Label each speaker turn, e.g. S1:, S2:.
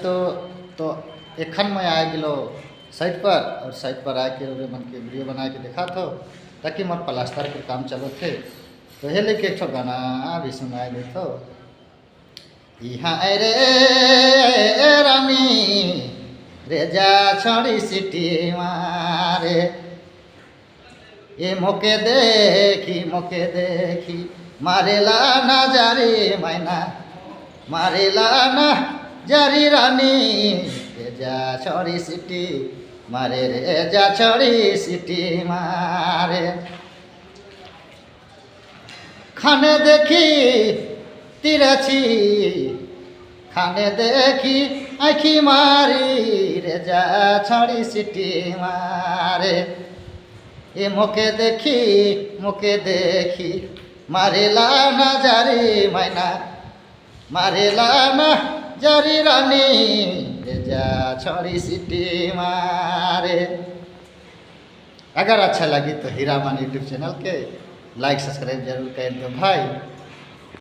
S1: तो एखन मैं आ गलो साइट पर, और साइट पर आके मन के वीडियो बना के देखा था ताकि मोर प्लास्टर के काम चलो थे। तो हे लेके एक गाना भी सुनाए दे तो यहाँ रे रानी रे जा छोड़ी सिटी मारे ये मोके देखी मारेला ना जारी मैना मारेला ना जारी रानी रे जा छोड़ी सिटी मारे रे जा छोड़ी सिटी मारे खाने देखी तिरछी खाने देखी आँखी मारी रे जा छोड़ी सिटी मारे ये मोके देखी मारेला ना जारी मैना मारेला ना जारी रानी रे जा छोड़ी सिटी मारे। अगर अच्छा लगी तो हीरा मान यूट्यूब चैनल के लाइक सब्सक्राइब जरूर कर दो भाई।